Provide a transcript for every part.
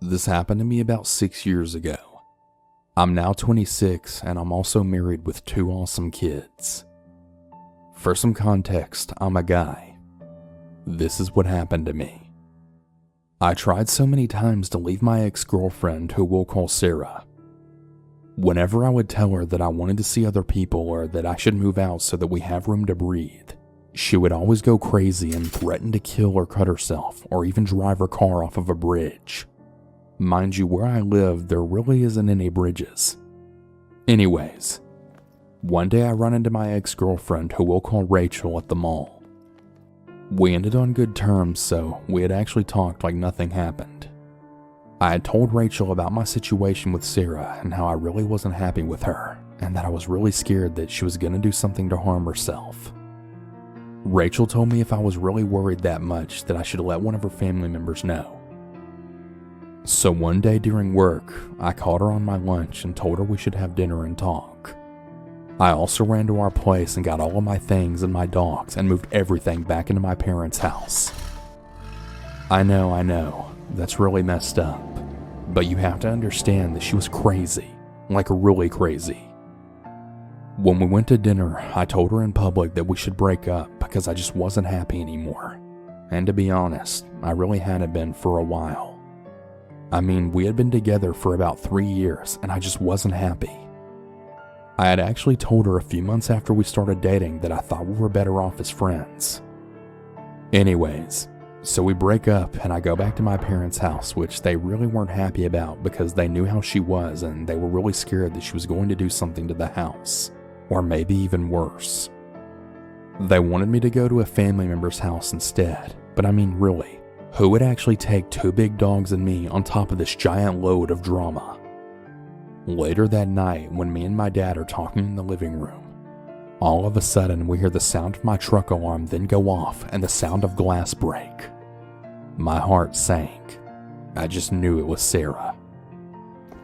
This happened to me about 6 years ago. I'm now 26 and I'm also married with 2 awesome kids. For some context, I'm a guy. This is what happened to me. I tried so many times to leave my ex-girlfriend, who we'll call Sarah. Whenever I would tell her that I wanted to see other people or that I should move out so that we have room to breathe, she would always go crazy and threaten to kill or cut herself or even drive her car off of a bridge. Mind you, where I live, there really isn't any bridges. Anyways, one day I run into my ex-girlfriend, who we'll call Rachel, at the mall. We ended on good terms, so we had actually talked like nothing happened. I had told Rachel about my situation with Sarah and how I really wasn't happy with her, and that I was really scared that she was gonna do something to harm herself. Rachel told me if I was really worried that much, that I should let one of her family members know. So one day during work, I called her on my lunch and told her we should have dinner and talk. I also ran to our place and got all of my things and my dogs and moved everything back into my parents' house. I know, that's really messed up, but you have to understand that she was crazy, like really crazy. When we went to dinner, I told her in public that we should break up because I just wasn't happy anymore. And to be honest, I really hadn't been for a while. I mean, we had been together for about 3 years and I just wasn't happy. I had actually told her a few months after we started dating that I thought we were better off as friends. Anyways, so we break up and I go back to my parents' house, which they really weren't happy about because they knew how she was and they were really scared that she was going to do something to the house, or maybe even worse. They wanted me to go to a family member's house instead, but I mean really, who would actually take 2 big dogs and me on top of this giant load of drama? Later that night, when me and my dad are talking in the living room, all of a sudden we hear the sound of my truck alarm then go off and the sound of glass break. My heart sank. I just knew it was Sarah.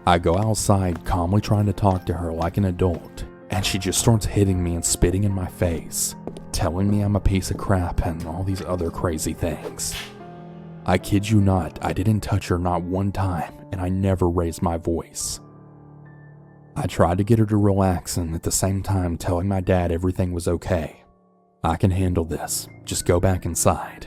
I go outside, calmly trying to talk to her like an adult, and she just starts hitting me and spitting in my face, telling me I'm a piece of crap and all these other crazy things. I kid you not, I didn't touch her not one time, and I never raised my voice. I tried to get her to relax and at the same time telling my dad everything was okay. I can handle this, just go back inside.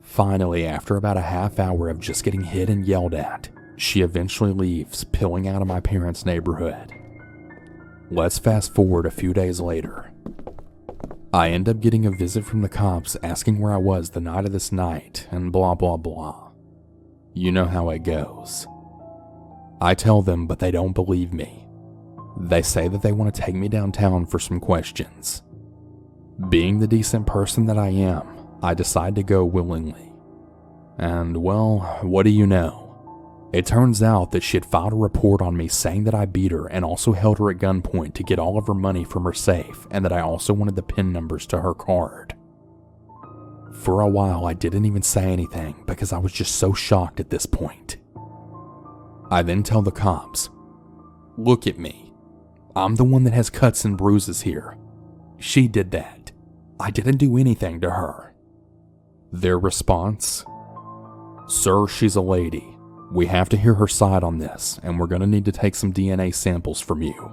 Finally, after about a half hour of just getting hit and yelled at, she eventually leaves, peeling out of my parents' neighborhood. Let's fast forward a few days later. I end up getting a visit from the cops asking where I was the night of this night and blah blah blah. You know how it goes. I tell them, but they don't believe me. They say that they want to take me downtown for some questions. Being the decent person that I am, I decide to go willingly. And well, what do you know? It turns out that she had filed a report on me saying that I beat her and also held her at gunpoint to get all of her money from her safe, and that I also wanted the PIN numbers to her card. For a while, I didn't even say anything because I was just so shocked at this point. I then tell the cops, "Look at me. I'm the one that has cuts and bruises here. She did that. I didn't do anything to her." Their response, "Sir, she's a lady. We have to hear her side on this, and we're gonna need to take some DNA samples from you."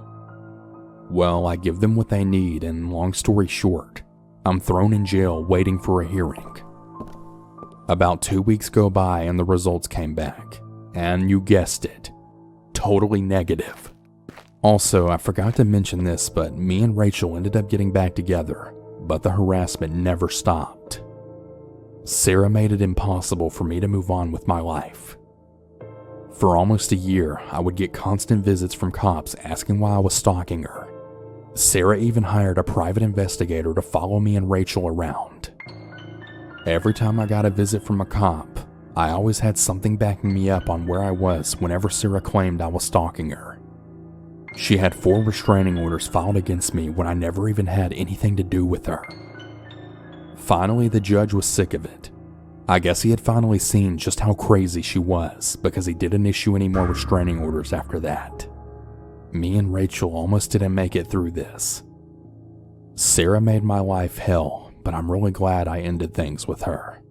Well, I give them what they need, and long story short, I'm thrown in jail waiting for a hearing. About 2 weeks go by and the results came back, and you guessed it, totally negative. Also, I forgot to mention this, but me and Rachel ended up getting back together, but the harassment never stopped. Sarah made it impossible for me to move on with my life. For almost a year, I would get constant visits from cops asking why I was stalking her. Sarah even hired a private investigator to follow me and Rachel around. Every time I got a visit from a cop, I always had something backing me up on where I was whenever Sarah claimed I was stalking her. She had 4 restraining orders filed against me when I never even had anything to do with her. Finally, the judge was sick of it. I guess he had finally seen just how crazy she was because he didn't issue any more restraining orders after that. Me and Rachel almost didn't make it through this. Sarah made my life hell, but I'm really glad I ended things with her.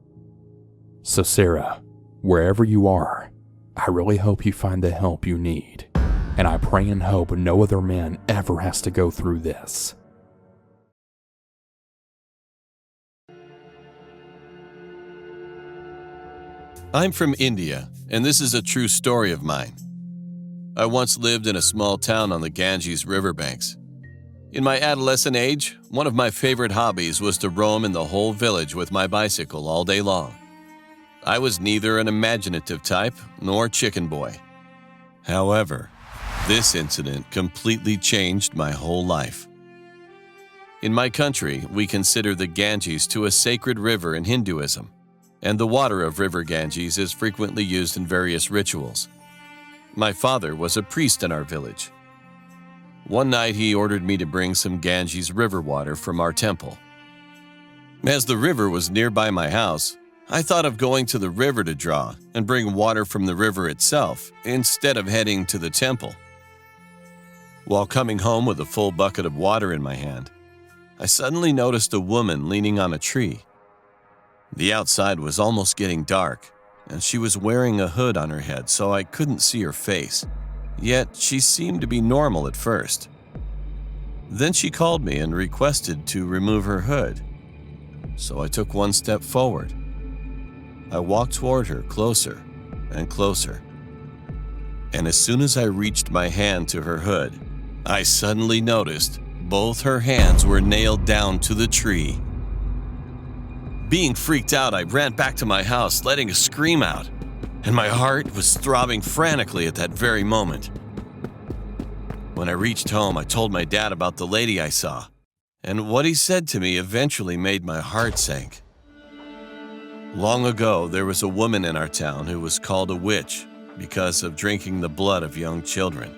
So Sarah, wherever you are, I really hope you find the help you need, and I pray and hope no other man ever has to go through this. I'm from India, and this is a true story of mine. I once lived in a small town on the Ganges riverbanks. In my adolescent age, one of my favorite hobbies was to roam in the whole village with my bicycle all day long. I was neither an imaginative type nor chicken boy. However, this incident completely changed my whole life. In my country, we consider the Ganges to a sacred river in Hinduism, and the water of River Ganges is frequently used in various rituals. My father was a priest in our village. One night he ordered me to bring some Ganges river water from our temple. As the river was nearby my house, I thought of going to the river to draw and bring water from the river itself instead of heading to the temple. While coming home with a full bucket of water in my hand, I suddenly noticed a woman leaning on a tree. The outside was almost getting dark, and she was wearing a hood on her head so I couldn't see her face, yet she seemed to be normal at first. Then she called me and requested to remove her hood, so I took one step forward. I walked toward her closer and closer, and as soon as I reached my hand to her hood, I suddenly noticed both her hands were nailed down to the tree. Being freaked out, I ran back to my house, letting a scream out, and my heart was throbbing frantically at that very moment. When I reached home, I told my dad about the lady I saw, and what he said to me eventually made my heart sink. Long ago, there was a woman in our town who was called a witch because of drinking the blood of young children.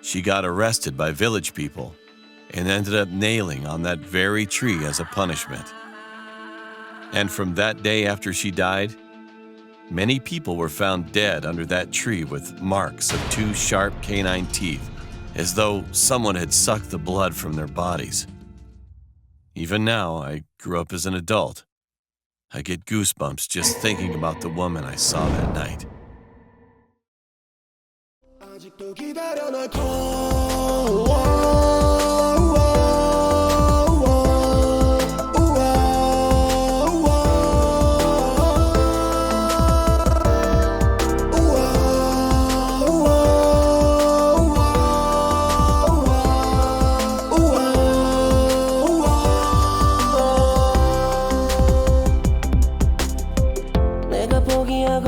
She got arrested by village people and ended up nailing on that very tree as a punishment. And from that day after she died, many people were found dead under that tree with marks of 2 sharp canine teeth, as though someone had sucked the blood from their bodies. Even now, I grew up as an adult. I get goosebumps just thinking about the woman I saw that night.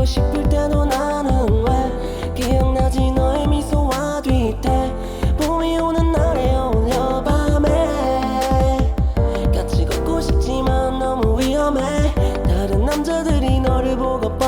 싶을 때도 나는 왜 기억나지 너의 미소와 뒤태 봄이 오는 날에 어울려 밤에 같이 걷고 싶지만 너무 위험해 다른 남자들이 너를 보고